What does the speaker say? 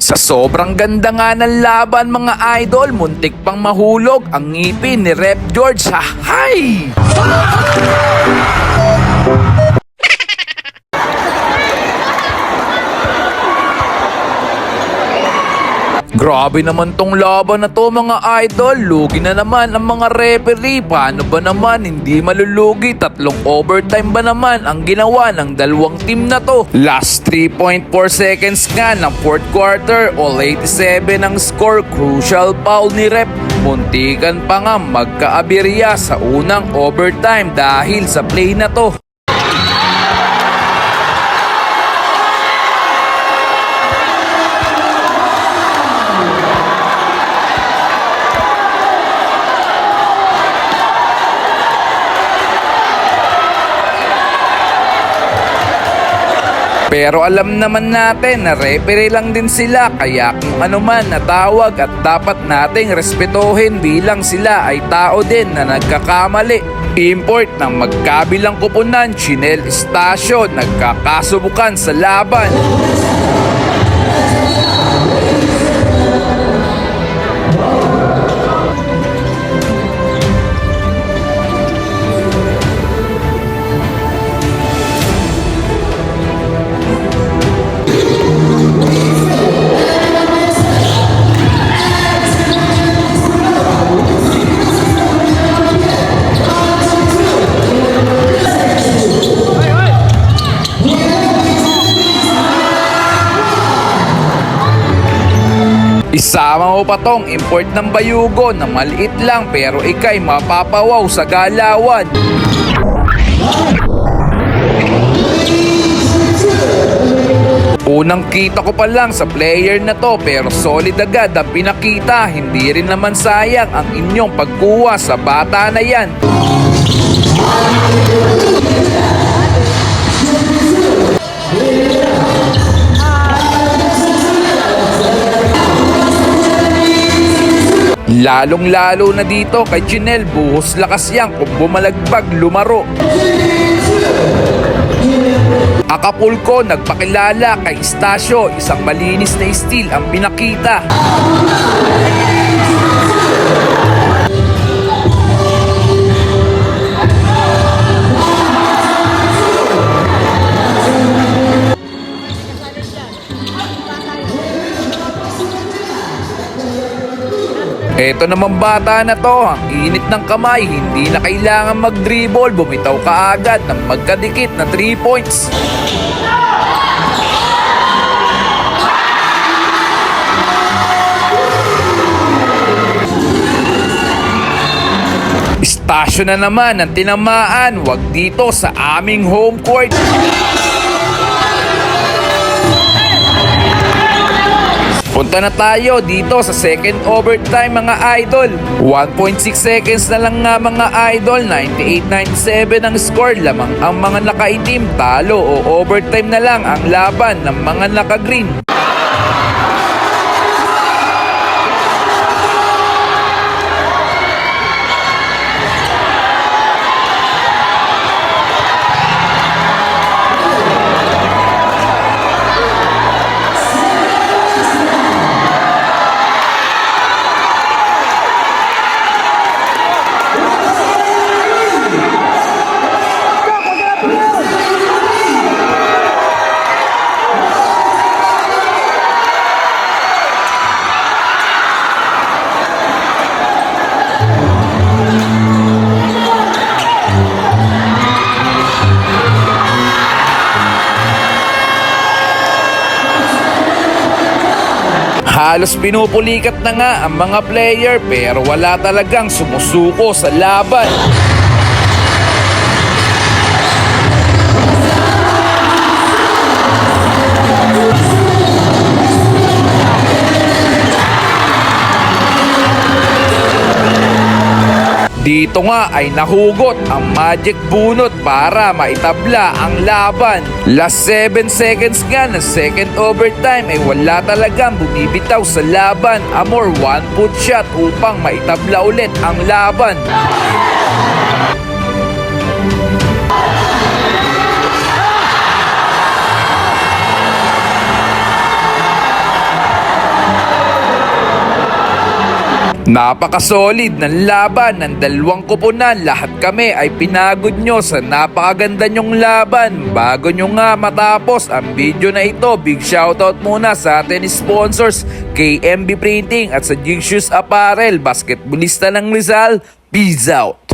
Sa sobrang ganda nga ng laban mga idol, muntik pang mahulog ang ngipin ni Rep George. Hay! Grabe naman tong laban na to mga idol. Lugi na naman ang mga referee. Paano ba naman hindi malulugi? 3 overtime ba naman ang ginawa ng dalawang team na to? Last 3.4 seconds nga ng 4th quarter, all 87 ang score. Crucial foul ni Rep. Muntikan pa nga magkaabirya sa unang overtime dahil sa play na to. Pero alam naman natin na referee lang din sila, kaya kung ano man natawag at dapat nating respetuhin bilang sila ay tao din na nagkakamali. Import ng magkabilang kupunan, Chinel Estacio, nagkakasubukan sa laban. Isama mo pa tong import ng bayugo na maliit lang pero ikay mapapawaw sa galawan. Unang kita ko pa lang sa player na to pero solid agad ang pinakita. Hindi rin naman sayang ang inyong pagkuha sa bata na yan. Lalong-lalo na dito kay Chinel, buhos lakas yan kung bumalagbag lumaro. Acapulco nagpakilala kay Estacio, isang malinis na steal ang pinakita. Eto naman bata na to, ang init ng kamay, hindi na kailangan mag-dribble, bumitaw ka agad ng magkadikit na 3 points. Estacio na naman ang tinamaan, wag dito sa aming home court. Punta na tayo dito sa second overtime mga idol. 1.6 seconds na lang nga mga idol. 98-97 ang score. Lamang ang mga nakaitim, talo o overtime na lang ang laban ng mga naka-green. Halos pinupulikat na nga ang mga player pero wala talagang sumusuko sa laban. Dito nga ay nahugot ang magic bunot para maitabla ang laban. Last 7 seconds nga ng second overtime ay wala talagang bumibitaw sa laban. Amor 1 put shot upang maitabla ulit ang laban. Napaka-solid ng laban ng dalawang kupunan. Lahat kami ay pinagod nyo sa napakaganda nyong laban. Bago nyo nga matapos ang video na ito, big shoutout muna sa ating sponsors, KMB Printing at sa Jigshoes Apparel, basketballista ng Rizal. Peace out!